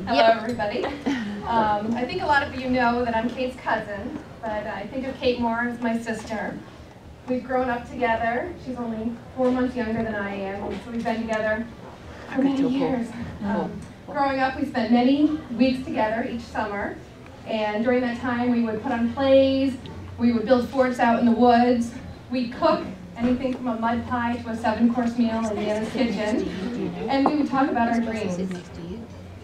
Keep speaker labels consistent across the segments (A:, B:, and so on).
A: Hello, everybody. I think a lot of you know that I'm Kate's cousin, but I think of Kate more as my sister. We've grown up together. She's only 4 months younger than I am, so we've been together for many years. Growing up, we spent many weeks together each summer, and during that time, we would put on plays, we would build forts out in the woods, we'd cook anything from a mud pie to a 7-course meal in Nana's kitchen, and we would talk about our dreams.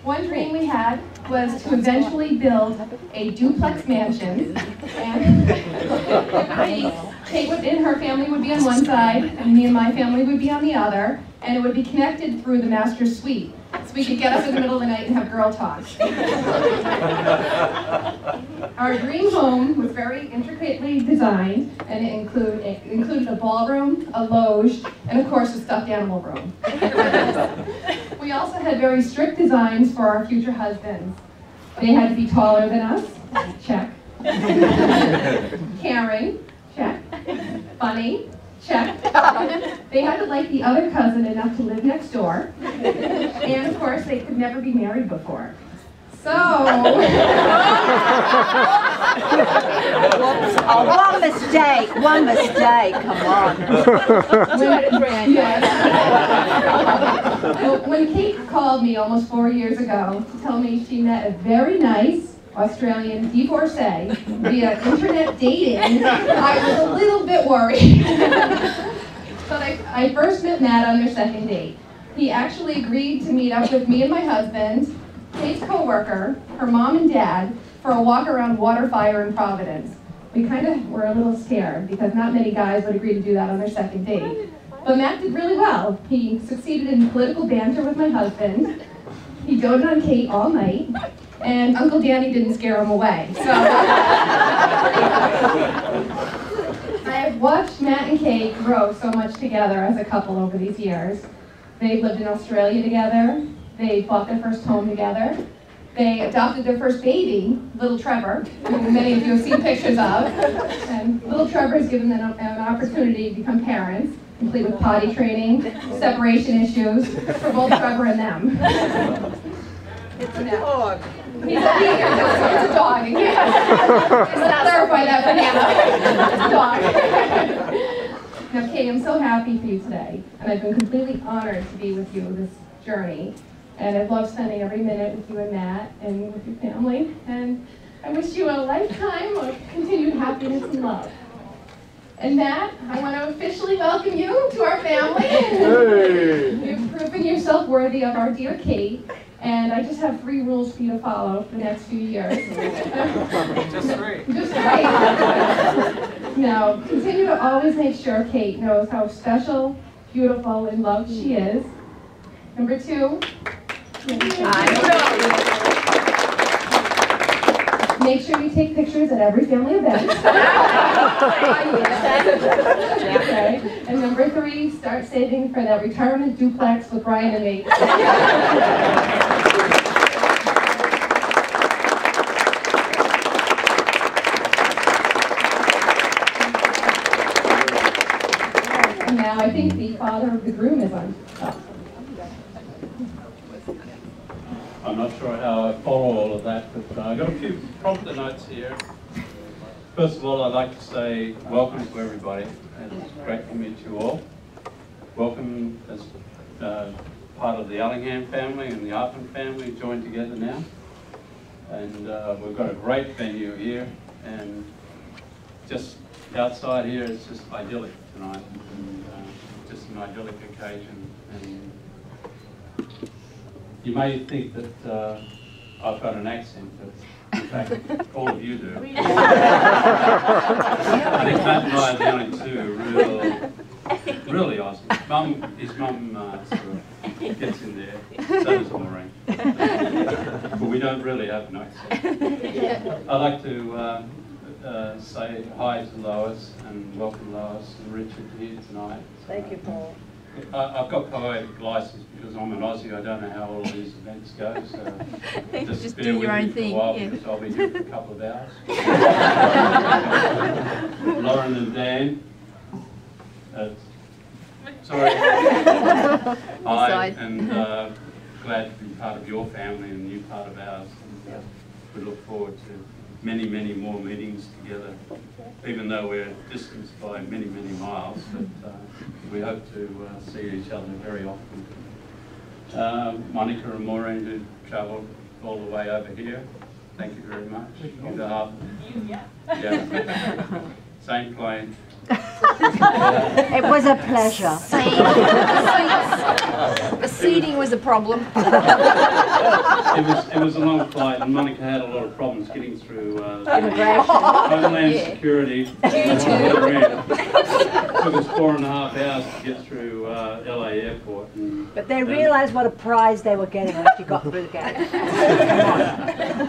A: One dream we had was to eventually build a duplex mansion, and Kate and her family would be on one side, and me and my family would be on the other, and it would be connected through the master suite, so we could get up in the middle of the night and have girl talk. Our dream home was very intricately designed, and it included a ballroom, a loge, and of course a stuffed animal room. We also had very strict designs for our future husbands. They had to be taller than us, check. Caring, check. Funny, check. They had to like the other cousin enough to live next door. And of course, they could never be married before. So...
B: One mistake, come on.
A: When Kate called me almost 4 years ago to tell me she met a very nice Australian divorcee via internet dating, I was a little bit worried. But I first met Matt on their second date. He actually agreed to meet up with me and my husband, Kate's co-worker, her mom and dad, for a walk around Waterfire in Providence. We kind of were a little scared because not many guys would agree to do that on their second date. But Matt did really well. He succeeded in political banter with my husband. He doted on Kate all night, and Uncle Danny didn't scare him away. So I have watched Matt and Kate grow so much together as a couple over these years. They've lived in Australia together. They bought their first home together. They adopted their first baby, little Trevor, who many of you have seen pictures of. And little Trevor has given them an opportunity to become parents, complete with potty training, separation issues for both Trevor and them.
B: It's a dog.
A: It's a dog. Let's clarify that for Nana. It's a dog. Now, Kate, I'm so happy for you today, and I've been completely honored to be with you this journey. And I've loved spending every minute with you and Matt and with your family. And I wish you a lifetime of continued happiness and love. And Matt, I want to officially welcome you to our family. Hey. You've proven yourself worthy of our dear Kate. And I just have 3 rules for you to follow for the next few years.
C: Just 3.
A: Just 3. Now, continue to always make sure Kate knows how special, beautiful, and loved she is. Number 2, make sure you take pictures at every family event. Okay. And number 3, start saving for that retirement duplex with Brian and me. And now I think the father of the groom is on top.
D: I'm not sure how I follow all of that, but I've got a few prompter notes here. First of all, I'd like to say welcome to everybody, and it's great to meet you all. Welcome as part of the Allingham family and the Artman family joined together now. And we've got a great venue here, and just outside here it's just idyllic tonight, and just an idyllic occasion. And you may think that I've got an accent, but in fact, all of you do. I think Matt and I are the only 2 really awesome. His mum sort of gets in there, so does Maureen. But we don't really have an accent. I'd like to say hi to Lois and welcome Lois and Richard here tonight.
B: Thank you, Paul.
D: I've got poetic license because I'm an Aussie. I don't know how all these events go, so just bear
E: do
D: with
E: your
D: me
E: own
D: for
E: thing.
D: a while
E: Yeah.
D: because I'll be here for a couple of hours. Lauren and Dan. Sorry. Hi, and glad to be part of your family and you part of ours. And, we look forward to many, many more meetings together, even though we're distanced by many, many miles. But we hope to see each other very often. Monica and Maureen, who travelled all the way over here, thank you very much. On behalf of yeah. Same plane.
B: It was a pleasure.
E: The seating was a problem.
D: It was a long flight, and Monica had a lot of problems getting through Homeland Security. It took us 4.5 hours to get through LA Airport.
B: But they realised what a prize they were getting when she got through the gate.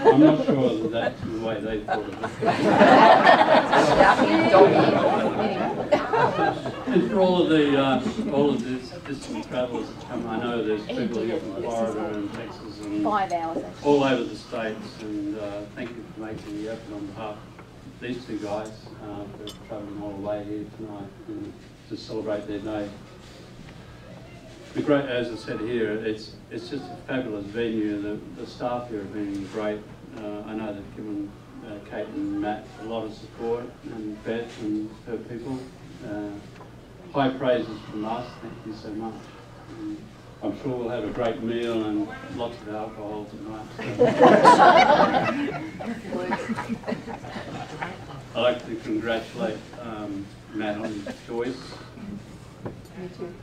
D: I'm not sure that that's the way they thought of it. And for all of the distant travellers that come, I know there's people here from Florida and Texas and
E: 5 hours.
D: all over the States, and thank you for making the effort on behalf of these two guys for travelling all the way here tonight and to celebrate their day. The great, as I said here, it's just a fabulous venue. The staff here have been great. I know they've given Kate and Matt a lot of support, and Beth and her people. High praises from us. Thank you so much. I'm sure we'll have a great meal and lots of alcohol tonight. I'd like to congratulate Matt on his choice.
E: Me too.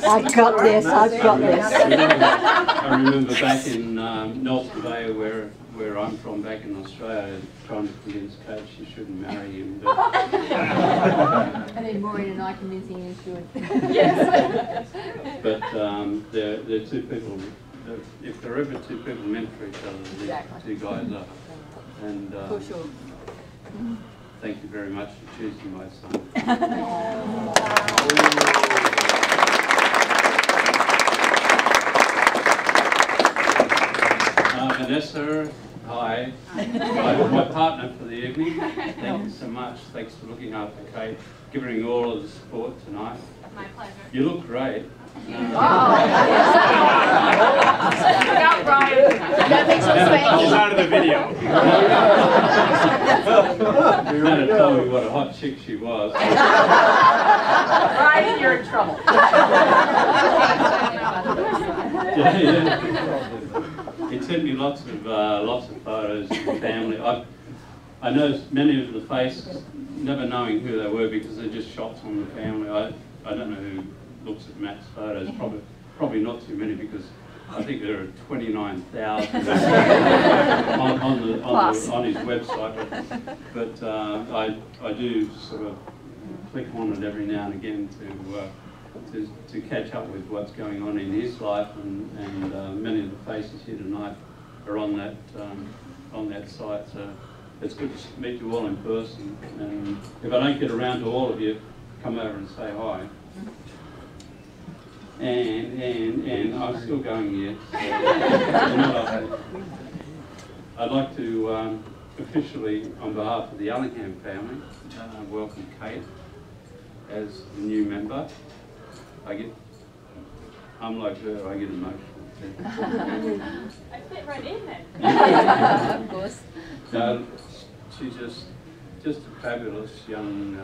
B: I've got this, I've got this.
D: I remember back in Nelson Bay, where I'm from, back in Australia, trying to convince Kate she shouldn't marry him. But
E: And then Maureen and I convincing you should.
A: Yes.
D: but they're two people, if there are ever two people meant for each other, these two guys are. And
E: For sure.
D: thank you very much for choosing my son. Vanessa, hi. My partner for the evening. Thank you so much. Thanks for looking after Kate, giving her all of the support tonight.
A: My pleasure.
D: You look great.
A: Forgot Brian.
E: That makes some
C: It's
E: space.
C: out of the video.
D: You had to tell me what a hot chick she was.
A: Brian, you're in trouble.
D: Yeah. He sent me lots of photos of family. I know many of the faces, never knowing who they were because they're just shots on the family. I don't know who looks at Matt's photos. Probably not too many because I think there are 29,000 on his website. But I do sort of click on it every now and again to catch up with what's going on in his life, and many of the faces here tonight are on that site. So it's good to meet you all in person. And if I don't get around to all of you, come over and say hi. And I'm still going here. So, I'd like to officially, on behalf of the Allingham family, welcome Kate as the new member. I'm like her, I get emotional.
A: I fit right in then.
E: Of course.
D: No, she's just a fabulous young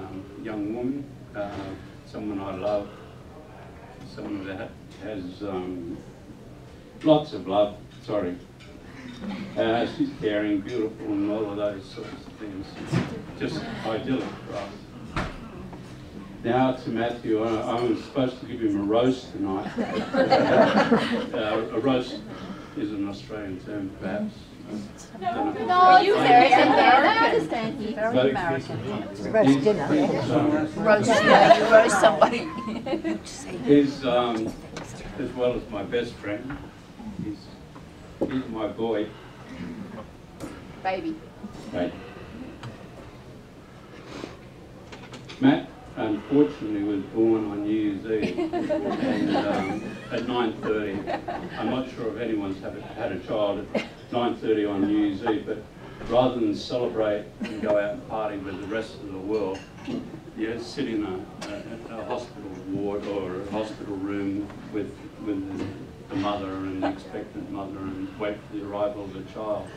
D: woman, someone I love, someone that has lots of love. Sorry. She's caring, beautiful, and all of those sorts of things. Just idyllic for us. Now to Matthew, I was supposed to give him a roast tonight. A roast is an Australian term, perhaps.
E: No, you very American. I understand you.
B: Very American. It's a roast dinner.
E: You roast somebody.
D: He's, as well as my best friend, he's my boy.
E: Baby.
D: Right. Matt, unfortunately, was born on New Year's Eve, and at 9:30. I'm not sure if anyone's had a child at 9:30 on New Year's Eve, but rather than celebrate and go out and party with the rest of the world, you sit in a hospital ward or a hospital room with the mother and the expectant mother and wait for the arrival of the child.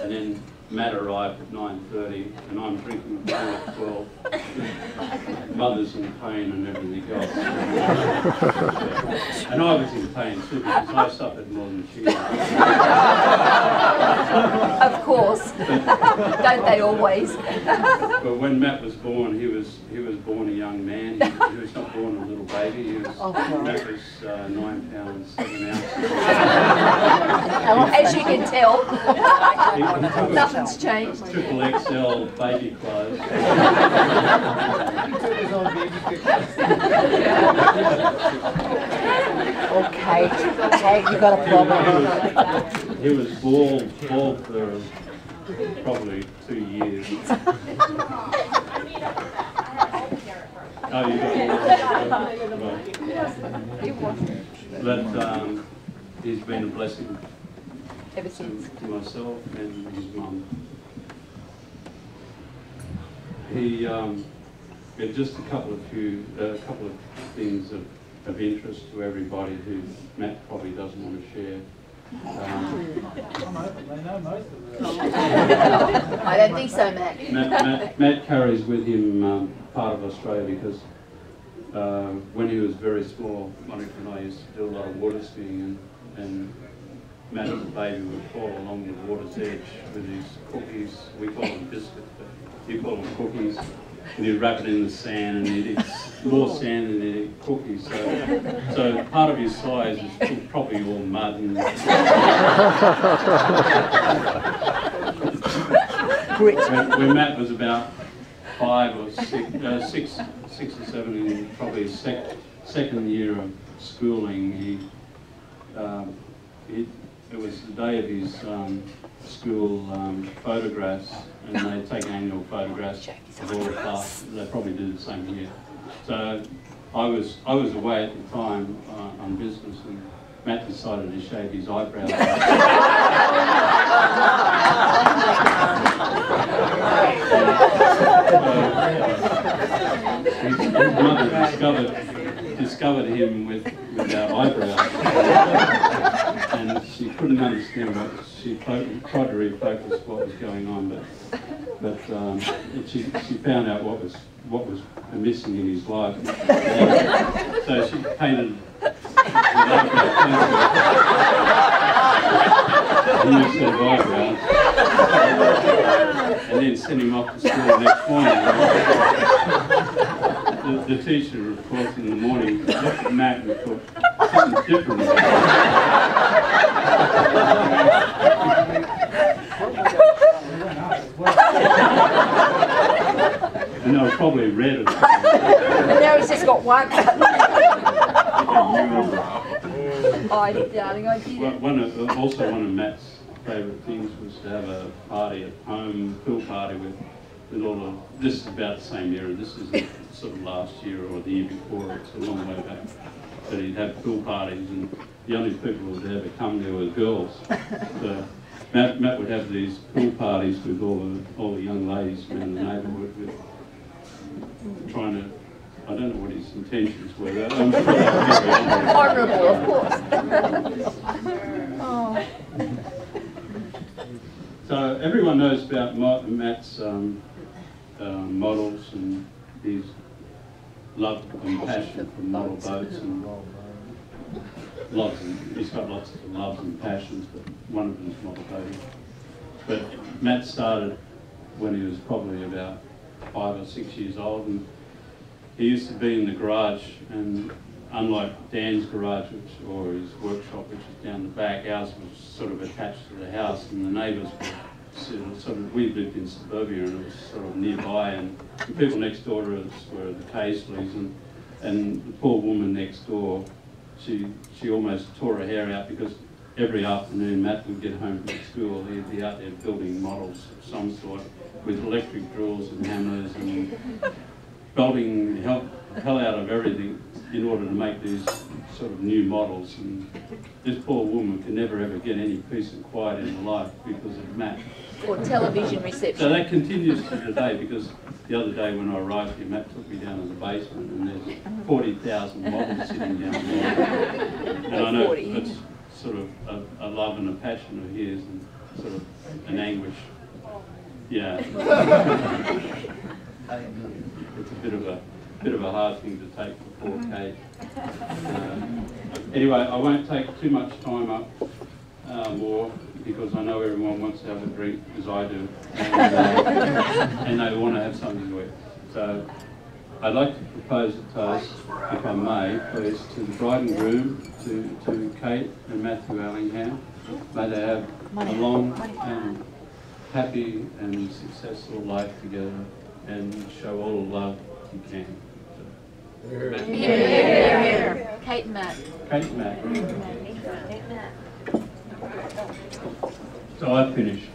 D: And then Matt arrived at 9:30 and I'm drinking beer at 12. Mother's in pain and everything else. And I was in pain too because I suffered more than she did.
E: Of course. Don't they always?
D: But when Matt was born, he was born a young man. He was not born a little baby. Matt was 9 pounds 7 ounces.
E: As you can tell,
D: Nothing's
E: changed.
D: Triple XL baby clothes.
B: Okay, you got a problem.
D: He was bald for probably 2 years. Oh, you got But he's been a blessing
E: Ever since.
D: to myself and his mum. He just a couple of things of interest to everybody who Matt probably doesn't want to share.
C: They know most of it.
E: I don't think so, Matt.
D: Matt carries with him part of Australia because when he was very small, Monica and I used to do a lot of water skiing and Matt as a baby would fall along the water's edge with his cookies. We call them biscuits, but you call them cookies. And he'd wrap it in the sand and he'd eat more sand than he'd eat cookies. So part of his size is probably all mud. And when Matt was about 5 or 6 or 7, in probably his second year of schooling, it was the day of his school photographs, and they take annual photographs of all the class. They probably do the same here. So I was away at the time on business, and Matt decided to shave his eyebrows. His mother discovered him without eyebrows, and she couldn't understand what she tried to refocus what was going on, but she found out what was missing in his life. So she painted a new set of eyebrows, and then sent him off to school the next morning. The teacher, of course, in the morning looked at Matt and thought, something's different about and they were probably red.
E: And now he's just got one. I did, darling, I did.
D: Also one of Matt's favourite things was to have a party at home, pool party with all of, this is about the same era, this is sort of last year or the year before, it's a long way back. But he'd have pool parties and the only people who would ever come there were girls. So Matt would have these pool parties with all the young ladies around the neighbourhood with trying to, I don't know what his intentions were. I'm sure they were very
E: honourable, of course.
D: So everyone knows about Matt's models and his love and passion for model boats and he's got lots of loves and passions, but one of them is model boating. But Matt started when he was probably about 5 or 6 years old, and he used to be in the garage, and unlike Dan's garage or his workshop, which is down the back, ours was sort of attached to the house, and the neighbours were sort of, we lived in suburbia and it was sort of nearby, and the people next door to us were the Caisleys, and the poor woman next door, she almost tore her hair out because every afternoon Matt would get home from school, he'd be out there building models of some sort with electric drills and hammers, belting hell out of everything in order to make these sort of new models. And this poor woman can never ever get any peace and quiet in her life because of Matt.
E: Or television
D: So
E: reception.
D: that continues to today, because the other day when I arrived here, Matt took me down to the basement and there's 40,000 models sitting down there. And I know it's sort of a love and a passion of his, and sort of an anguish. Yeah. It's a bit of a hard thing to take for poor Kate. Anyway, I won't take too much time up more, because I know everyone wants to have a drink, as I do, and they want to have something to eat. So I'd like to propose a toast, if I may, please, to the bride and groom, to Kate and Matthew Allingham. May they have a long, happy and successful life together, and show all the love you can.
E: Here. Kate and Matt.
D: Kate and Matt. So I've finished.